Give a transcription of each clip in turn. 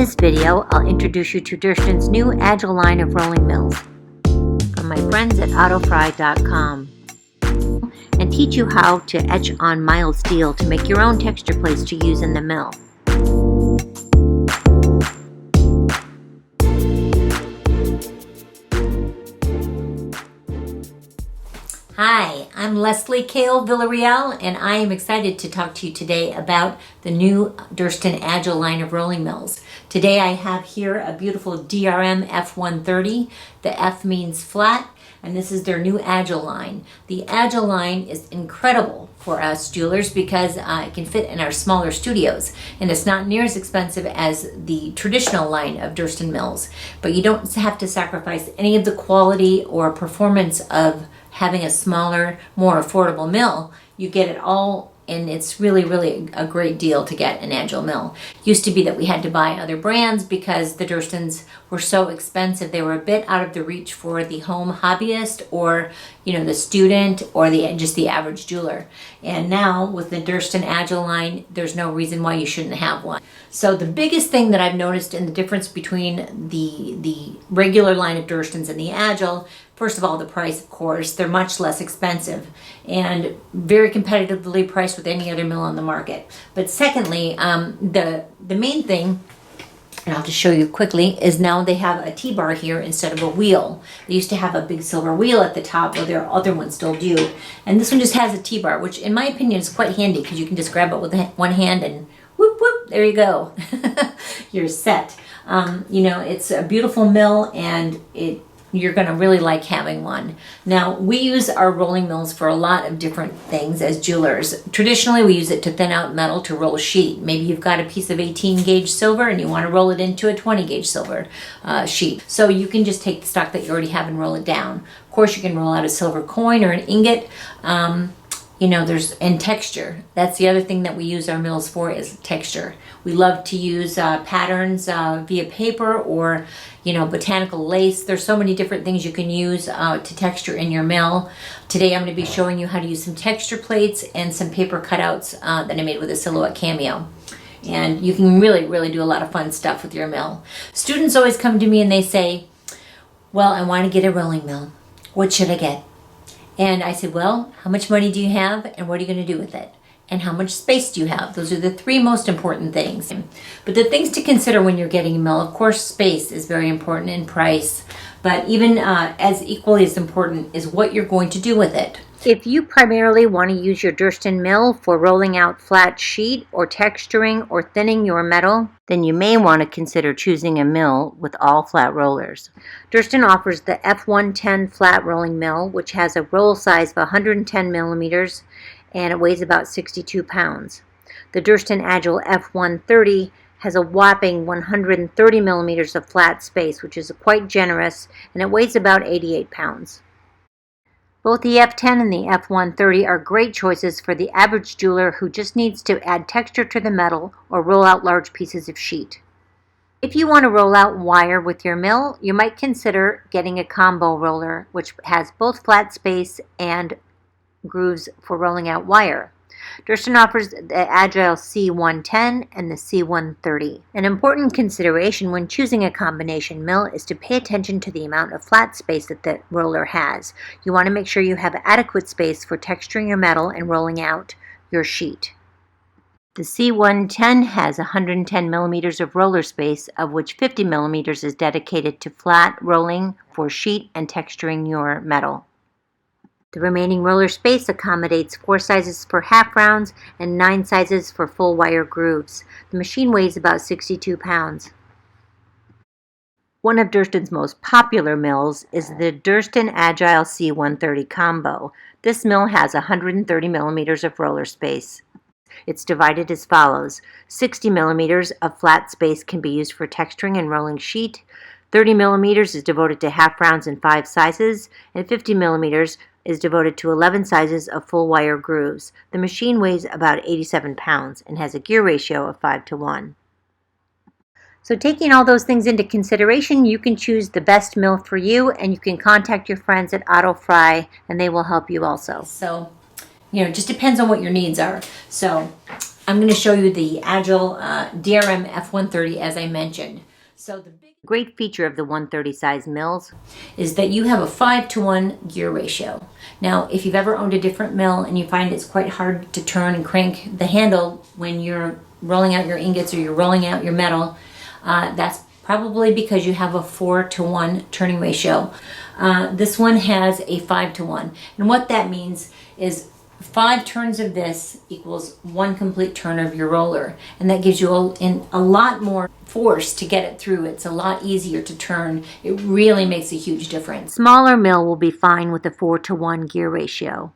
this video, I'll introduce you to Durston's new Agile line of rolling mills from my friends at AutoFry.com and teach you how to etch on mild steel to make your own texture plates to use in the mill. Hi, I'm Leslie Kale Villarreal, and I am excited to talk to you today about the new Durston Agile line of rolling mills. Today I have here a beautiful DRM F130. The F means flat, and this is their new Agile line. The Agile line is incredible for us jewelers because it can fit in our smaller studios, and it's not near as expensive as the traditional line of Durston mills, but you don't have to sacrifice any of the quality or performance of having a smaller, more affordable mill. You get it all, and it's really a great deal to get an Agile mill. Used to be that we had to buy other brands because the Durstons were so expensive. They were a bit out of the reach for the home hobbyist or the student or just the average jeweler. And now with the Durston Agile line, there's no reason why you shouldn't have one. So the biggest thing that I've noticed in the difference between the regular line of Durstons and the Agile, first of all, the price, of course. They're much less expensive and very competitively priced with any other mill on the market. But secondly, the main thing, and I'll just show you quickly, is now they have a T-bar here instead of a wheel. They used to have a big silver wheel at the top, or their other ones still do. And this one just has a T-bar, which in my opinion is quite handy because you can just grab it with one hand and whoop, whoop, there you go. You're set. It's a beautiful mill, and you're going to really like having one. Now, we use our rolling mills for a lot of different things as jewelers. Traditionally, we use it to thin out metal to roll sheet. Maybe you've got a piece of 18 gauge silver and you want to roll it into a 20 gauge silver sheet. So you can just take the stock that you already have and roll it down. Of course, you can roll out a silver coin or an ingot. And texture. That's the other thing that we use our mills for, is texture. We love to use patterns via paper or, botanical lace. There's so many different things you can use to texture in your mill. Today I'm going to be showing you how to use some texture plates and some paper cutouts that I made with a Silhouette Cameo. And you can really do a lot of fun stuff with your mill. Students always come to me and they say, well, I want to get a rolling mill. What should I get? And I said, well, how much money do you have and what are you going to do with it? And how much space do you have? Those are the three most important things. But the things to consider when you're getting a mill, of course, space is very important, and price. But even as equally as important is what you're going to do with it. If you primarily want to use your Durston mill for rolling out flat sheet or texturing or thinning your metal, then you may want to consider choosing a mill with all flat rollers. Durston offers the F110 flat rolling mill, which has a roll size of 110 millimeters and it weighs about 62 pounds. The Durston Agile F130 has a whopping 130 millimeters of flat space, which is quite generous, and it weighs about 88 pounds. Both the F10 and the F130 are great choices for the average jeweler who just needs to add texture to the metal or roll out large pieces of sheet. If you want to roll out wire with your mill, you might consider getting a combo roller, which has both flat space and grooves for rolling out wire. Durston offers the Agile C110 and the C130. An important consideration when choosing a combination mill is to pay attention to the amount of flat space that the roller has. You want to make sure you have adequate space for texturing your metal and rolling out your sheet. The C110 has 110 millimeters of roller space, of which 50 millimeters is dedicated to flat rolling for sheet and texturing your metal. The remaining roller space accommodates 4 sizes for half rounds and 9 sizes for full wire grooves. The machine weighs about 62 pounds. One of Durston's most popular mills is the Durston Agile C130 combo. This mill has 130 millimeters of roller space. It's divided as follows. 60 millimeters of flat space can be used for texturing and rolling sheet. 30 millimeters is devoted to half rounds in 5 sizes, and 50 millimeters is devoted to 11 sizes of full wire grooves. The machine weighs about 87 pounds and has a gear ratio of 5:1. So taking all those things into consideration, you can choose the best mill for you, and you can contact your friends at AutoFry and they will help you also. So, it just depends on what your needs are. So I'm going to show you the Agile DRM F130 as I mentioned. So the big Great feature of the 130 size mills is that you have a 5-to-1 gear ratio. Now, if you've ever owned a different mill and you find it's quite hard to turn and crank the handle when you're rolling out your ingots or you're rolling out your metal, that's probably because you have a 4-to-1 turning ratio. This one has a 5-to-1. And what that means is 5 turns of this equals 1 complete turn of your roller. And that gives you a lot more force to get it through. It's a lot easier to turn. It really makes a huge difference. Smaller mill will be fine with a 4-to-1 gear ratio.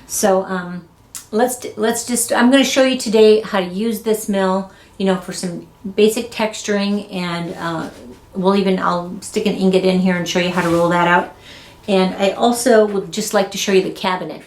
So I'm going to show you today how to use this mill, for some basic texturing, and I'll stick an ingot in here and show you how to roll that out. And I also would just like to show you the cabinet.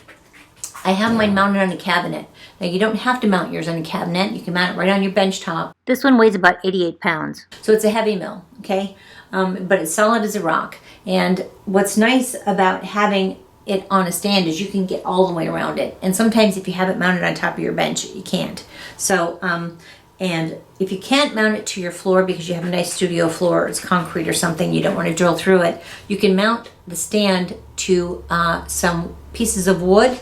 I have mine mounted on a cabinet. Now, you don't have to mount yours on a cabinet. You can mount it right on your bench top. This one weighs about 88 pounds. So it's a heavy mill, okay? But it's solid as a rock. And what's nice about having it on a stand is you can get all the way around it. And sometimes if you have it mounted on top of your bench, you can't. So, and if you can't mount it to your floor because you have a nice studio floor, or it's concrete or something, you don't want to drill through it, you can mount the stand to some pieces of wood,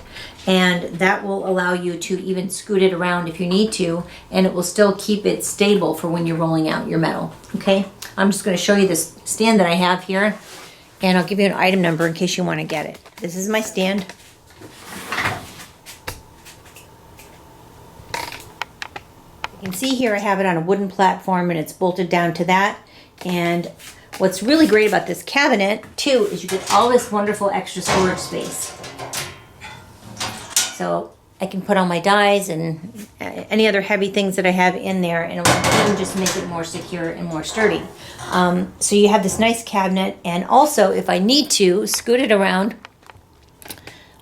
and that will allow you to even scoot it around if you need to, and it will still keep it stable for when you're rolling out your metal. Okay, I'm just going to show you this stand that I have here, and I'll give you an item number in case you want to get it. This is my stand. You can see here I have it on a wooden platform and it's bolted down to that. And what's really great about this cabinet too is you get all this wonderful extra storage space. So I can put all my dies and any other heavy things that I have in there, and it will even just make it more secure and more sturdy. So you have this nice cabinet, and also if I need to scoot it around,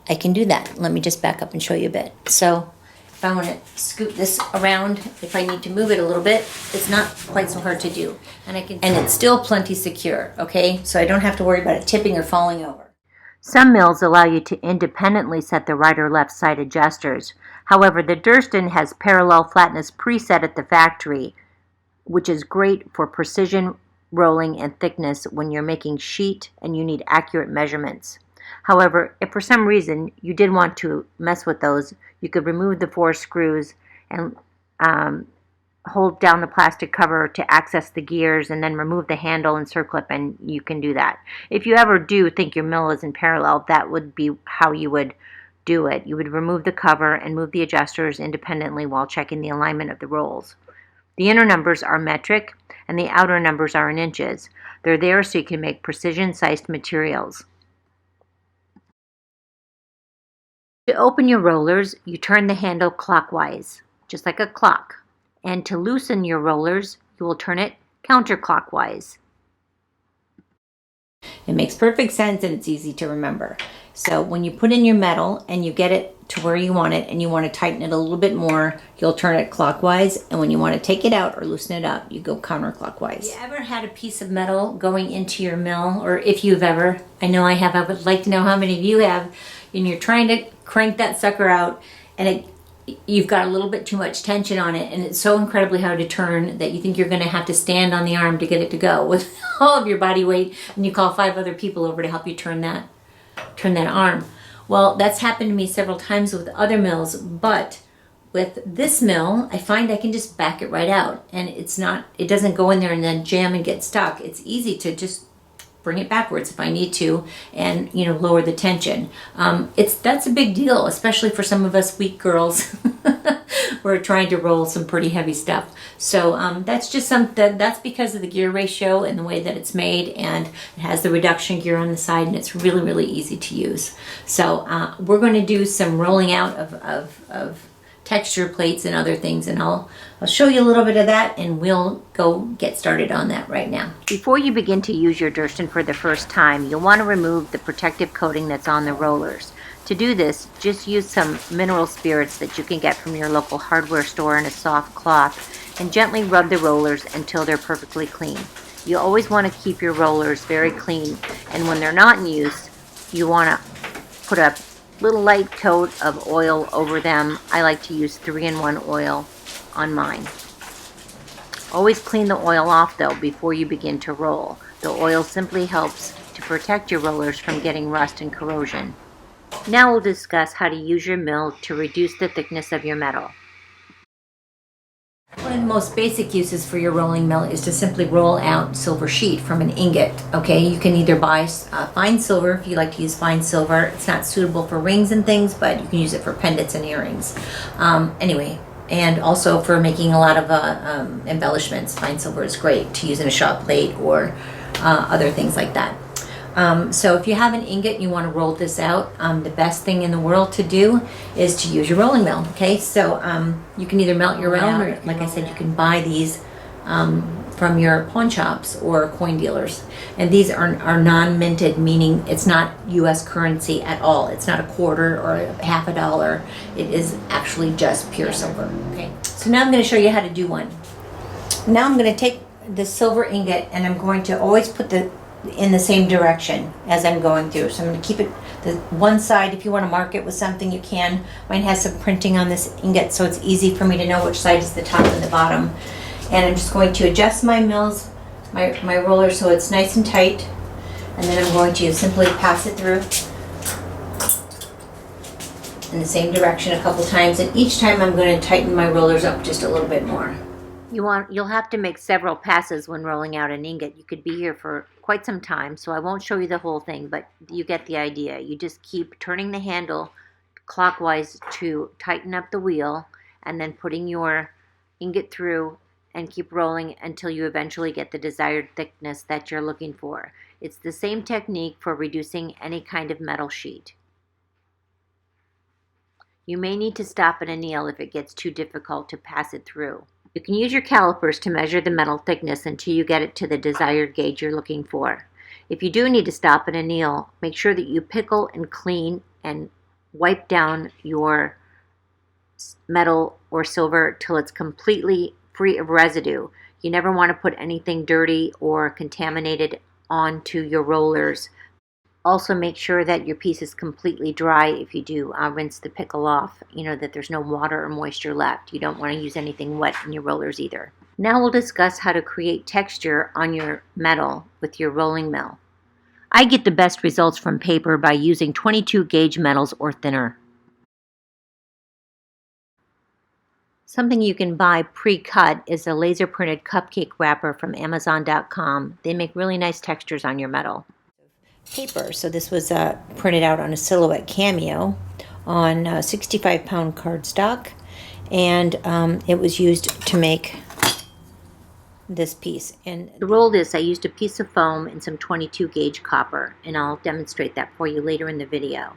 I can do that. Let me just back up and show you a bit. So if I want to scoot this around, if I need to move it a little bit, it's not quite so hard to do. And it's still plenty secure, okay? So I don't have to worry about it tipping or falling over. Some mills allow you to independently set the right or left side adjusters. However, the Durston has parallel flatness preset at the factory, which is great for precision rolling and thickness when you're making sheet and you need accurate measurements. However, if for some reason you did want to mess with those, you could remove the 4 screws and hold down the plastic cover to access the gears, and then remove the handle and circlip, and you can do that. If you ever do think your mill is in parallel, that would be how you would do it. You would remove the cover and move the adjusters independently while checking the alignment of the rolls. The inner numbers are metric and the outer numbers are in inches. They're there so you can make precision-sized materials. To open your rollers, you turn the handle clockwise, just like a clock. And to loosen your rollers, you will turn it counterclockwise. It makes perfect sense and it's easy to remember. So when you put in your metal and you get it to where you want it and you want to tighten it a little bit more, you'll turn it clockwise. And when you want to take it out or loosen it up, you go counterclockwise. Have you ever had a piece of metal going into your mill? Or if you've ever, I know I have, I would like to know how many of you have, and you're trying to crank that sucker out and you've got a little bit too much tension on it, and it's so incredibly hard to turn that you think you're going to have to stand on the arm to get it to go with all of your body weight, and you call 5 other people over to help you turn that arm. Well, that's happened to me several times with other mills, but with this mill, I find I can just back it right out, and it doesn't go in there and then jam and get stuck. It's easy to just bring it backwards if I need to, and lower the tension. That's a big deal, especially for some of us weak girls. We're trying to roll some pretty heavy stuff. So that's just that's because of the gear ratio and the way that it's made, and it has the reduction gear on the side, and it's really, really easy to use. So we're going to do some rolling out of texture plates and other things, and I'll show you a little bit of that, and we'll go get started on that right now. Before you begin to use your Durston for the first time, you'll want to remove the protective coating that's on the rollers. To do this, just use some mineral spirits that you can get from your local hardware store in a soft cloth, and gently rub the rollers until they're perfectly clean. You always want to keep your rollers very clean, and when they're not in use, you want to put a little light coat of oil over them. I like to use 3-in-1 oil on mine. Always clean the oil off though before you begin to roll. The oil simply helps to protect your rollers from getting rust and corrosion. Now we'll discuss how to use your mill to reduce the thickness of your metal. One of the most basic uses for your rolling mill is to simply roll out silver sheet from an ingot. Okay, you can either buy fine silver if you like to use fine silver. It's not suitable for rings and things, but you can use it for pendants and earrings. Anyway, and also for making a lot of embellishments. Fine silver is great to use in a shot plate or other things like that. So if you have an ingot and you want to roll this out, the best thing in the world to do is to use your rolling mill. Okay, so you can either melt your own, or like I said, you can buy these from your pawn shops or coin dealers. And these are non-minted, meaning it's not U.S. currency at all. It's not a quarter or half a dollar. It is actually just pure silver. Okay, so now I'm going to show you how to do one. Now I'm going to take the silver ingot and I'm going to always put in the same direction as I'm going through. So I'm going to keep it the one side. If you want to mark it with something, you can. Mine has some printing on this ingot, so it's easy for me to know which side is the top and the bottom. And I'm just going to adjust my mills, my roller, so it's nice and tight. And then I'm going to simply pass it through in the same direction a couple times. And each time I'm going to tighten my rollers up just a little bit more. You'll have to make several passes when rolling out an ingot. You could be here for quite some time, so I won't show you the whole thing, but you get the idea. You just keep turning the handle clockwise to tighten up the wheel, and then putting your ingot through and keep rolling until you eventually get the desired thickness that you're looking for. It's the same technique for reducing any kind of metal sheet. You may need to stop and anneal if it gets too difficult to pass it through. You can use your calipers to measure the metal thickness until you get it to the desired gauge you're looking for. If you do need to stop and anneal, make sure that you pickle and clean and wipe down your metal or silver till it's completely free of residue. You never want to put anything dirty or contaminated onto your rollers. Also make sure that your piece is completely dry if you do rinse the pickle off, that there's no water or moisture left. You don't want to use anything wet in your rollers either. Now we'll discuss how to create texture on your metal with your rolling mill. I get the best results from paper by using 22 gauge metals or thinner. Something you can buy pre-cut is a laser printed cupcake wrapper from Amazon.com. They make really nice textures on your metal. Paper. So this was printed out on a silhouette cameo on 65-pound cardstock, and it was used to make this piece. And to roll this, I used a piece of foam and some 22 gauge copper, and I'll demonstrate that for you later in the video.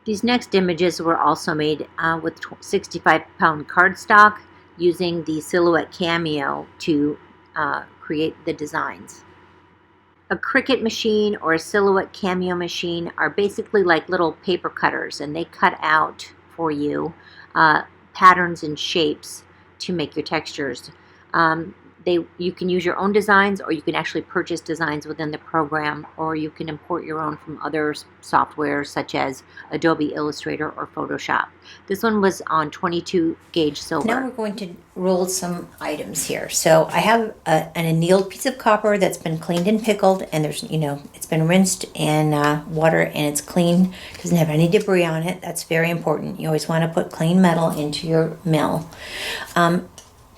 These next images were also made with 65-pound cardstock using the silhouette cameo to create the designs. A Cricut machine or a silhouette cameo machine are basically like little paper cutters, and they cut out for you patterns and shapes to make your textures. You can use your own designs, or you can actually purchase designs within the program, or you can import your own from other softwares such as Adobe Illustrator or Photoshop. This one was on 22 gauge silver. Now we're going to roll some items here. So I have an annealed piece of copper that's been cleaned and pickled, and there's, it's been rinsed in water and it's clean, doesn't have any debris on it. That's very important. You always want to put clean metal into your mill.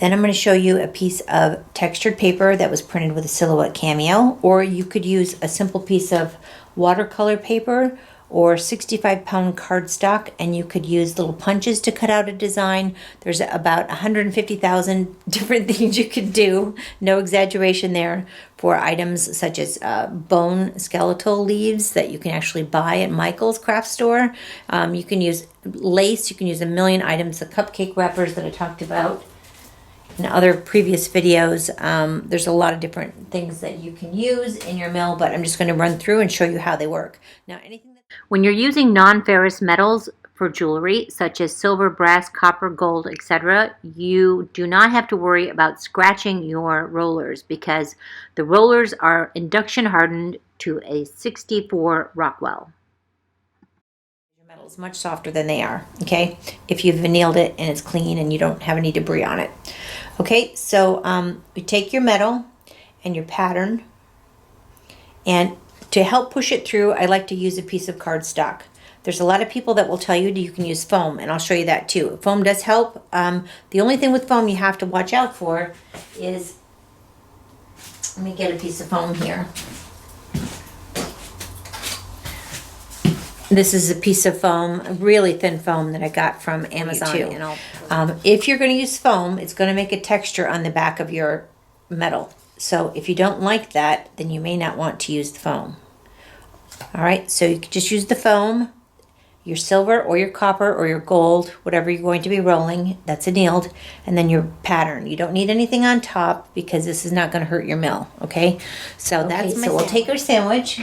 Then I'm going to show you a piece of textured paper that was printed with a silhouette cameo, or you could use a simple piece of watercolor paper or 65-pound cardstock, and you could use little punches to cut out a design. There's about 150,000 different things you could do, no exaggeration there, for items such as bone skeletal leaves that you can actually buy at Michael's craft store. You can use lace, you can use a million items, the cupcake wrappers that I talked about in other previous videos. There's a lot of different things that you can use in your mill, but I'm just going to run through and show you how they work. Now, when you're using non-ferrous metals for jewelry, such as silver, brass, copper, gold, etc., you do not have to worry about scratching your rollers, because the rollers are induction hardened to a 64 Rockwell. Metal is much softer than they are, okay? If you've annealed it and it's clean and you don't have any debris on it. Okay, so you take your metal and your pattern, and to help push it through, I like to use a piece of cardstock. There's a lot of people that will tell you that you can use foam, and I'll show you that too. Foam does help. The only thing with foam you have to watch out for is, let me get a piece of foam here. This is a piece of foam, a really thin foam that I got from Amazon too. If you're going to use foam, it's going to make a texture on the back of your metal. So if you don't like that, then you may not want to use the foam. All right, so you can just use the foam, your silver or your copper or your gold, whatever you're going to be rolling, that's annealed, and then your pattern. You don't need anything on top because this is not going to hurt your mill, okay? So we'll take our sandwich.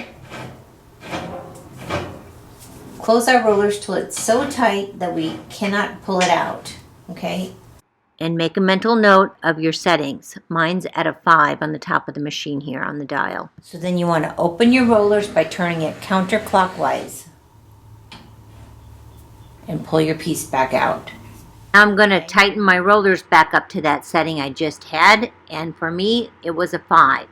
Close our rollers till it's so tight that we cannot pull it out, okay? And make a mental note of your settings. Mine's at a 5 on the top of the machine here on the dial. So then you want to open your rollers by turning it counterclockwise and pull your piece back out. I'm going to tighten my rollers back up to that setting I just had, and for me, it was a 5.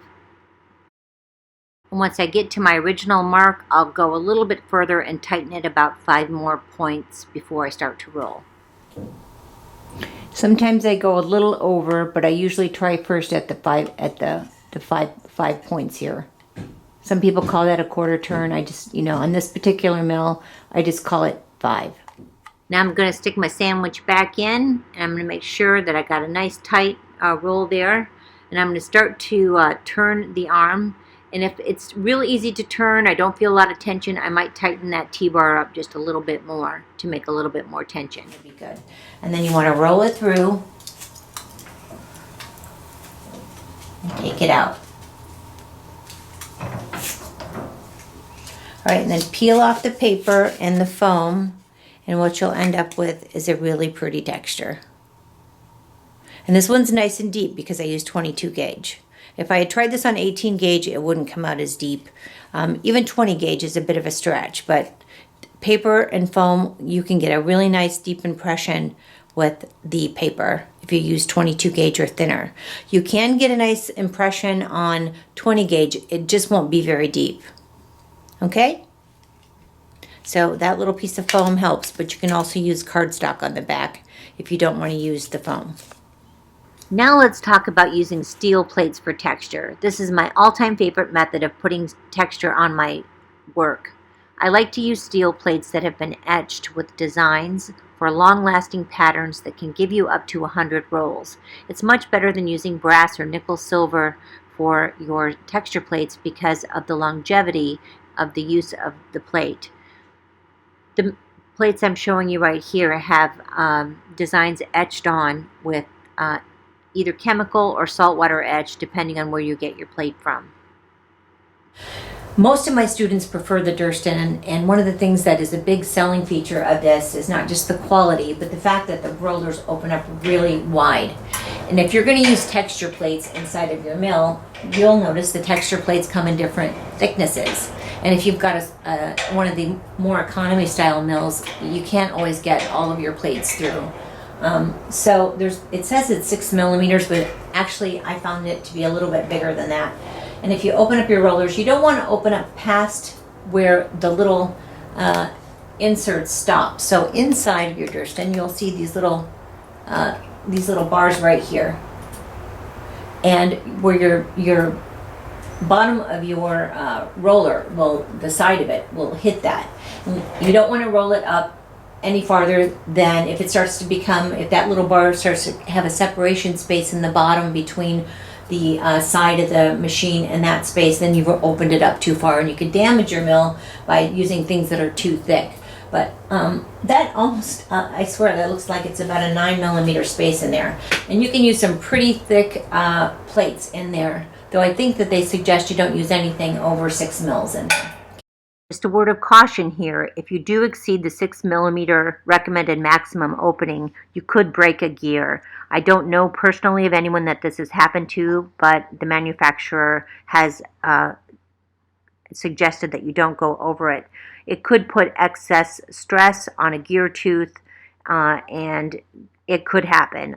And once I get to my original mark, I'll go a little bit further and tighten it about 5 more points before I start to roll. Sometimes I go a little over, but I usually try first at the five points here. Some people call that a quarter turn. I just, on this particular mill, I just call it 5. Now I'm going to stick my sandwich back in, and I'm going to make sure that I got a nice tight roll there. And I'm going to start to turn the arm. And if it's real easy to turn, I don't feel a lot of tension, I might tighten that T-bar up just a little bit more to make a little bit more tension. That'd be good. And then you want to roll it through and take it out. All right, and then peel off the paper and the foam, and what you'll end up with is a really pretty texture. And this one's nice and deep because I use 22 gauge. If I had tried this on 18 gauge, it wouldn't come out as deep. Even 20 gauge is a bit of a stretch, but paper and foam, you can get a really nice deep impression with the paper if you use 22 gauge or thinner. You can get a nice impression on 20 gauge, it just won't be very deep. Okay? So that little piece of foam helps, but you can also use cardstock on the back if you don't want to use the foam. Now let's talk about using steel plates for texture. This is my all-time favorite method of putting texture on my work. I like to use steel plates that have been etched with designs for long-lasting patterns that can give you up to 100 rolls. It's much better than using brass or nickel silver for your texture plates because of the longevity of the use of the plate. The plates I'm showing you right here have designs etched on with either chemical or saltwater etch, depending on where you get your plate from. Most of my students prefer the Durston, and one of the things that is a big selling feature of this is not just the quality, but the fact that the rollers open up really wide. And if you're going to use texture plates inside of your mill, you'll notice the texture plates come in different thicknesses. And if you've got one of the more economy style mills, you can't always get all of your plates through. So it says it's 6 millimeters, but actually I found it to be a little bit bigger than that. And if you open up your rollers, you don't want to open up past where the little inserts stop. So inside of your Durston, you'll see these little bars right here, and where your bottom of your roller, the side of it will hit that. You don't want to roll it up any farther than if that little bar starts to have a separation space in the bottom between the side of the machine and that space, then you've opened it up too far, and you could damage your mill by using things that are too thick. But that almost, I swear, that looks like it's about a 9 millimeter space in there. And you can use some pretty thick plates in there, though I think that they suggest you don't use anything over 6 mils in there. Just a word of caution here, if you do exceed the 6 millimeter recommended maximum opening, you could break a gear. I don't know personally of anyone that this has happened to, but the manufacturer has suggested that you don't go over it. It could put excess stress on a gear tooth, and it could happen.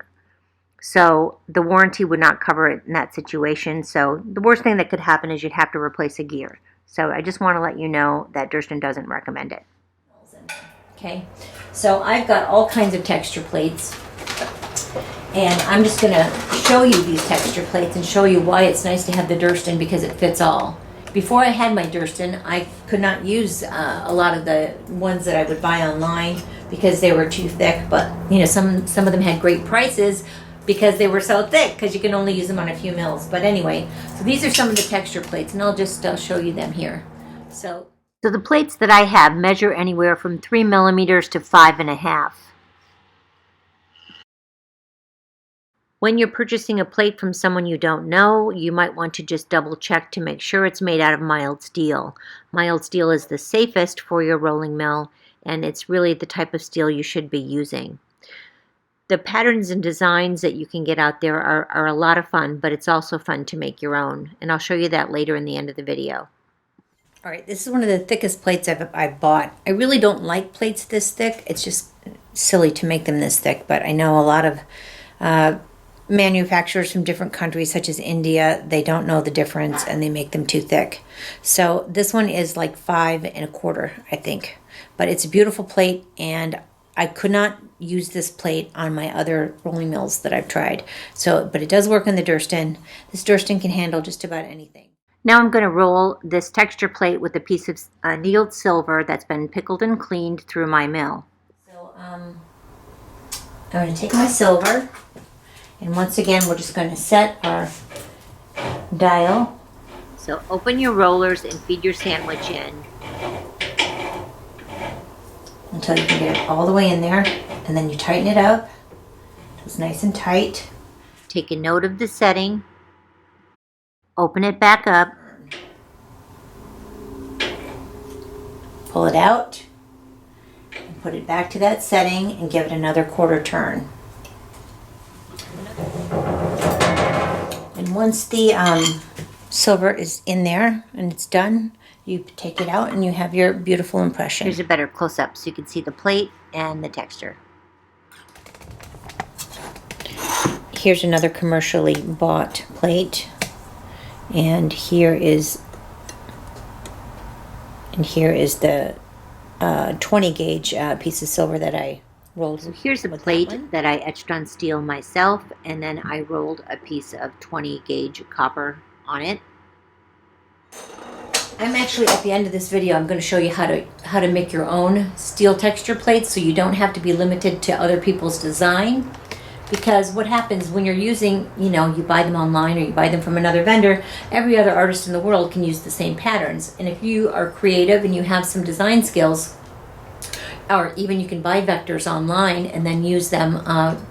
So the warranty would not cover it in that situation. So the worst thing that could happen is you'd have to replace a gear. So I just want to let you know that Durston doesn't recommend it. Okay, so I've got all kinds of texture plates, and I'm just going to show you these texture plates and show you why it's nice to have the Durston, because it fits all. Before I had my Durston, I could not use a lot of the ones that I would buy online because they were too thick, but you know, some of them had great prices because they were so thick, because you can only use them on a few mils. But anyway, so these are some of the texture plates, and I'll just show you them here. So the plates that I have measure anywhere from 3 millimeters to 5.5. When you're purchasing a plate from someone you don't know, you might want to just double check to make sure it's made out of mild steel. Mild steel is the safest for your rolling mill, and it's really the type of steel you should be using. The patterns and designs that you can get out there are a lot of fun, but it's also fun to make your own, and I'll show you that later in the end of the video. all right, this is one of the thickest plates I've bought. I really don't like plates this thick. It's just silly to make them this thick, but I know a lot of manufacturers from different countries, such as India, they don't know the difference and they make them too thick. So this one is like 5 1/4, I think. But it's a beautiful plate, and I could not use this plate on my other rolling mills that I've tried. So, but it does work on the Durston. This Durston can handle just about anything. Now I'm going to roll this texture plate with a piece of annealed silver that's been pickled and cleaned through my mill. So I'm going to take my silver, and once again we're just going to set our dial. So open your rollers and feed your sandwich in Until you can get it all the way in there, and then you tighten it up. It's nice and tight. Take a note of the setting. Open it back up. Pull it out and put it back to that setting and give it another 1/4 turn. And once the silver is in there and it's done, you take it out and you have your beautiful impression. Here's a better close-up so you can see the plate and the texture. Here's another commercially bought plate, and here is the 20 gauge piece of silver that I rolled. So here's a plate that I etched on steel myself, and then I rolled a piece of 20 gauge copper on it. I'm actually, at the end of this video, I'm going to show you how to make your own steel texture plates, so you don't have to be limited to other people's design. Because what happens when you're using, you buy them online or you buy them from another vendor, every other artist in the world can use the same patterns. And if you are creative and you have some design skills, or even you can buy vectors online and then use them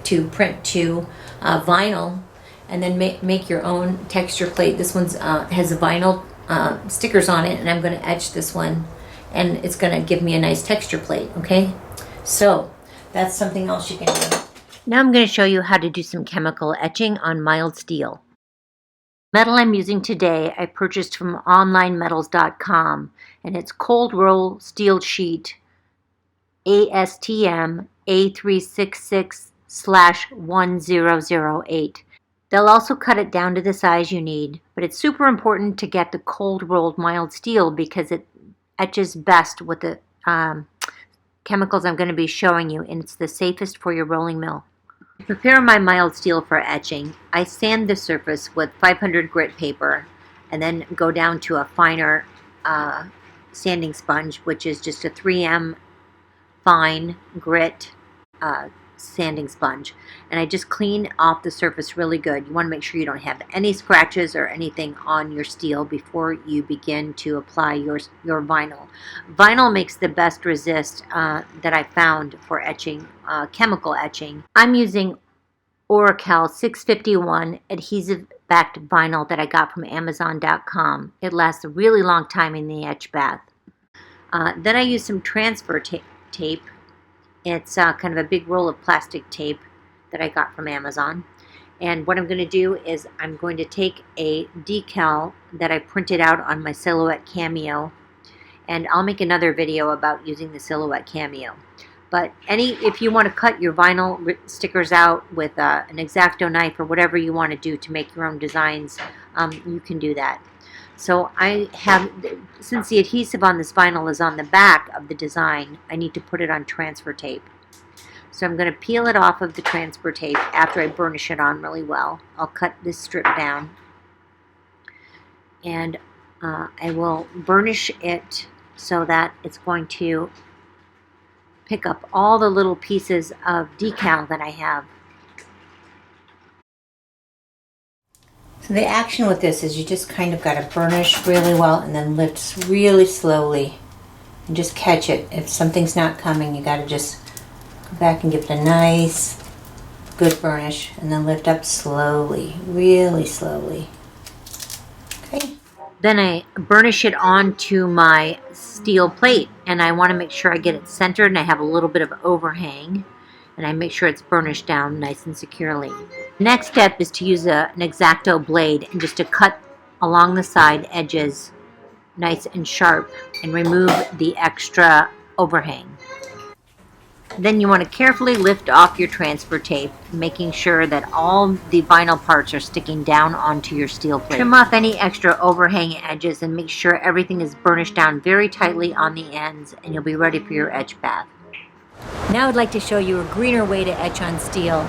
to print to vinyl, and then make your own texture plate. This one's has a vinyl stickers on it, and I'm going to etch this one, and it's going to give me a nice texture plate. Okay, so that's something else you can do. Now I'm going to show you how to do some chemical etching on mild steel. Metal I'm using today I purchased from onlinemetals.com, and it's cold roll steel sheet ASTM A366/1008. They'll also cut it down to the size you need, but it's super important to get the cold rolled mild steel because it etches best with the chemicals I'm going to be showing you, and it's the safest for your rolling mill. To prepare my mild steel for etching, I sand the surface with 500 grit paper and then go down to a finer sanding sponge, which is just a 3M fine grit sanding sponge. And I just clean off the surface really good. You want to make sure you don't have any scratches or anything on your steel before you begin to apply your vinyl. Vinyl makes the best resist that I found for etching, chemical etching. I'm using Oracal 651 adhesive-backed vinyl that I got from Amazon.com. It lasts a really long time in the etch bath. Then I use some transfer tape. It's kind of a big roll of plastic tape that I got from Amazon. And what I'm going to do is I'm going to take a decal that I printed out on my Silhouette Cameo, And I'll make another video about using the Silhouette Cameo. But if you want to cut your vinyl stickers out with an X-Acto knife or whatever you want to do to make your own designs, you can do that. So since the adhesive on this vinyl is on the back of the design, I need to put it on transfer tape. So I'm going to peel it off of the transfer tape after I burnish it on really well. I'll cut this strip down. And I will burnish it so that it's going to pick up all the little pieces of decal that I have. So the action with this is you just kind of got to burnish really well and then lift really slowly and just catch it. If something's not coming, you got to just go back and give it a nice good burnish and then lift up slowly, really slowly. Okay. Then I burnish it onto my steel plate, and I want to make sure I get it centered and I have a little bit of overhang, and I make sure it's burnished down nice and securely. Next step is to use an X-Acto blade and just to cut along the side edges nice and sharp and remove the extra overhang. Then you want to carefully lift off your transfer tape, making sure that all the vinyl parts are sticking down onto your steel plate. Trim off any extra overhang edges and make sure everything is burnished down very tightly on the ends, and you'll be ready for your etch path. Now I'd like to show you a greener way to etch on steel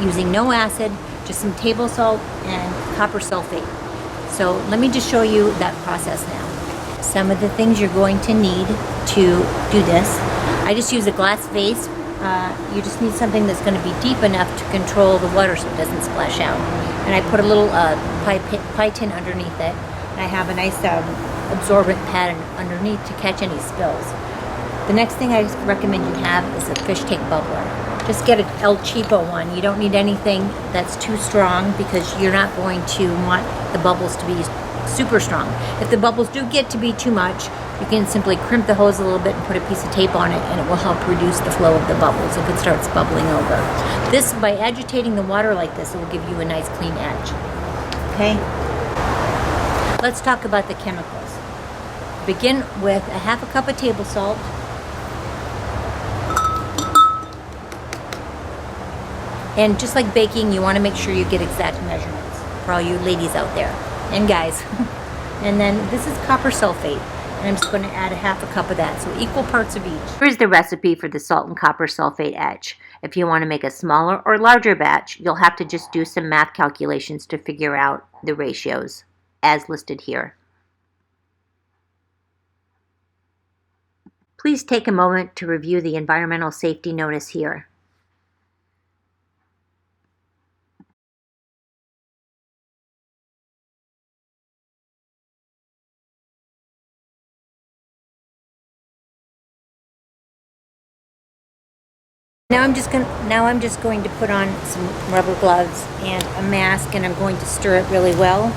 using no acid, just some table salt and copper sulfate. So let me just show you that process now. Some of the things you're going to need to do this. I just use a glass vase. You just need something that's going to be deep enough to control the water so it doesn't splash out. And I put a little pie tin underneath it. And I have a nice absorbent pad underneath to catch any spills. The next thing I recommend you have is a fish tank bubbler. Just get an El Cheapo one. You don't need anything that's too strong because you're not going to want the bubbles to be super strong. If the bubbles do get to be too much, you can simply crimp the hose a little bit and put a piece of tape on it, and it will help reduce the flow of the bubbles if it starts bubbling over. This, by agitating the water like this, it will give you a nice clean edge. Okay? Let's talk about the chemicals. Begin with a half a cup of table salt. And just like baking, you want to make sure you get exact measurements for all you ladies out there and guys. And then this is copper sulfate. And I'm just going to add a half a cup of that, so equal parts of each. Here's the recipe for the salt and copper sulfate etch. If you want to make a smaller or larger batch, you'll have to just do some math calculations to figure out the ratios, as listed here. Please take a moment to review the environmental safety notice here. Now I'm just going to put on some rubber gloves and a mask, and I'm going to stir it really well.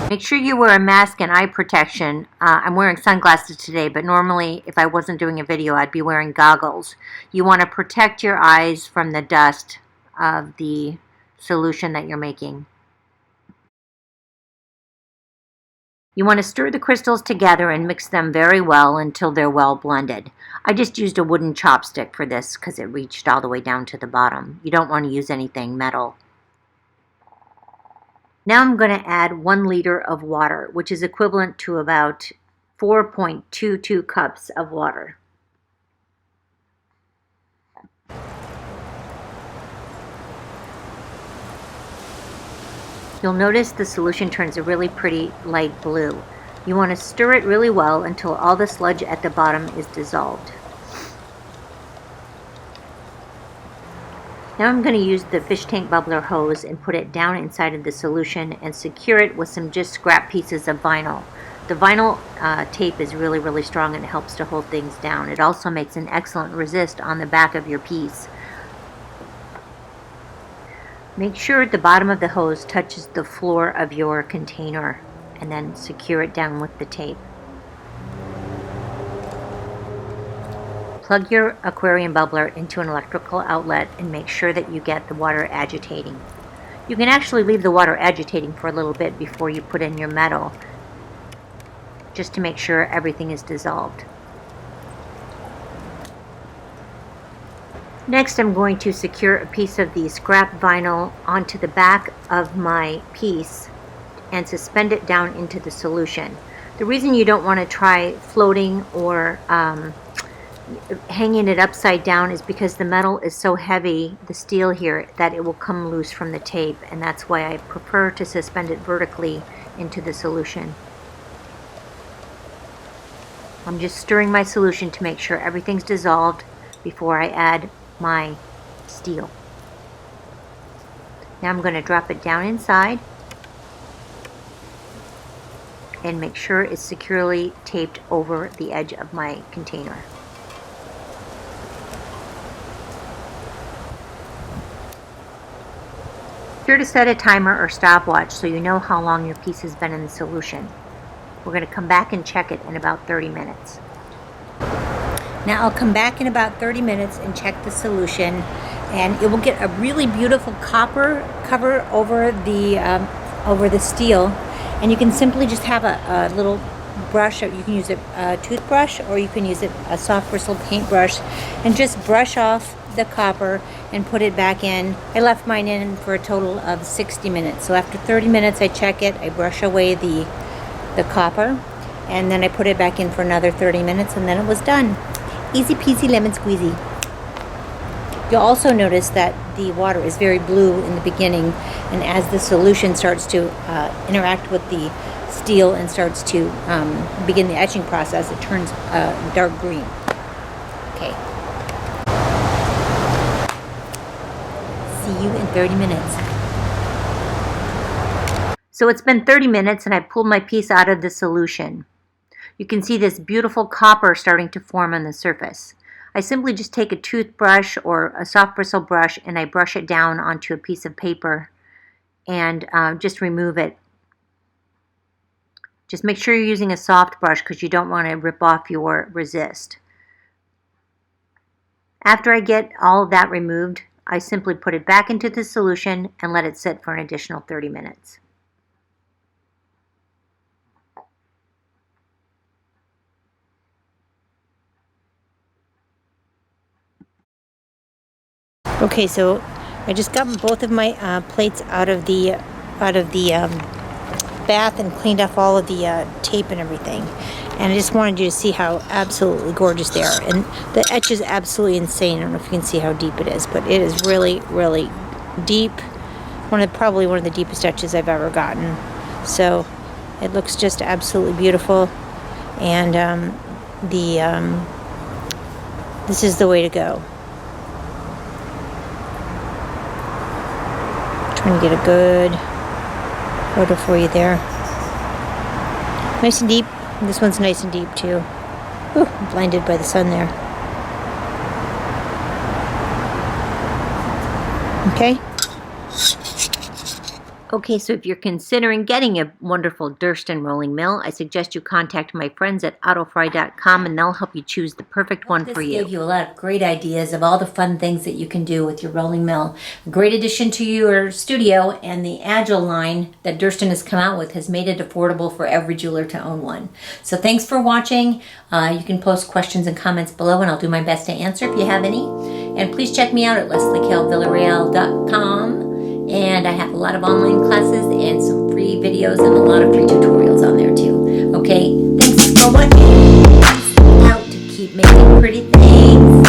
Make sure you wear a mask and eye protection. I'm wearing sunglasses today, but normally if I wasn't doing a video, I'd be wearing goggles. You want to protect your eyes from the dust of the solution that you're making. You want to stir the crystals together and mix them very well until they're well blended. I just used a wooden chopstick for this because it reached all the way down to the bottom. You don't want to use anything metal. Now I'm going to add 1 liter of water, which is equivalent to about 4.22 cups of water. You'll notice the solution turns a really pretty light blue. You want to stir it really well until all the sludge at the bottom is dissolved. Now I'm going to use the fish tank bubbler hose and put it down inside of the solution and secure it with some just scrap pieces of vinyl. The vinyl tape is really, really strong and it helps to hold things down. It also makes an excellent resist on the back of your piece. Make sure the bottom of the hose touches the floor of your container and then secure it down with the tape. Plug your aquarium bubbler into an electrical outlet and make sure that you get the water agitating. You can actually leave the water agitating for a little bit before you put in your metal. just to make sure everything is dissolved. Next, I'm going to secure a piece of the scrap vinyl onto the back of my piece and suspend it down into the solution. The reason you don't want to try floating or hanging it upside down is because the metal is so heavy, the steel here, that it will come loose from the tape, and that's why I prefer to suspend it vertically into the solution. I'm just stirring my solution to make sure everything's dissolved before I add my steel. Now I'm going to drop it down inside and make sure it's securely taped over the edge of my container. Be sure to set a timer or stopwatch so you know how long your piece has been in the solution. We're going to come back and check it in about 30 minutes. Now I'll come back in about 30 minutes and check the solution, and it will get a really beautiful copper cover over the steel, and you can simply just have a little brush. You can use a toothbrush, or you can use a soft bristled paintbrush and just brush off the copper and put it back in. I left mine in for a total of 60 minutes. So after 30 minutes I check it, I brush away the copper, and then I put it back in for another 30 minutes, and then it was done. Easy peasy lemon squeezy. You'll also notice that the water is very blue in the beginning, and as the solution starts to interact with the steel and starts to begin the etching process, it turns dark green. Okay. See you in 30 minutes. So it's been 30 minutes and I pulled my piece out of the solution. You can see this beautiful copper starting to form on the surface. I simply just take a toothbrush or a soft bristle brush and I brush it down onto a piece of paper and just remove it. Just make sure you're using a soft brush because you don't want to rip off your resist. After I get all of that removed, I simply put it back into the solution and let it sit for an additional 30 minutes. Okay, so I just got both of my plates out of the bath and cleaned off all of the tape and everything. And I just wanted you to see how absolutely gorgeous they are. And the etch is absolutely insane. I don't know if you can see how deep it is, but it is really, really deep. Probably one of the deepest etches I've ever gotten. So it looks just absolutely beautiful. And this is the way to go. Trying to get a good photo for you there. Nice and deep. This one's nice and deep too. Ooh, I'm blinded by the sun there. Okay. Okay, so if you're considering getting a wonderful Durston rolling mill, I suggest you contact my friends at AutoFry.com and they'll help you choose the perfect one for you. This gave you a lot of great ideas of all the fun things that you can do with your rolling mill. A great addition to your studio, and the Agile line that Durston has come out with has made it affordable for every jeweler to own one. So thanks for watching. You can post questions and comments below and I'll do my best to answer if you have any. And please check me out at lesliekalevillarreal.com. And I have a lot of online classes and some free videos and a lot of free tutorials on there too. Okay, thanks for watching. Peace out to keep making pretty things.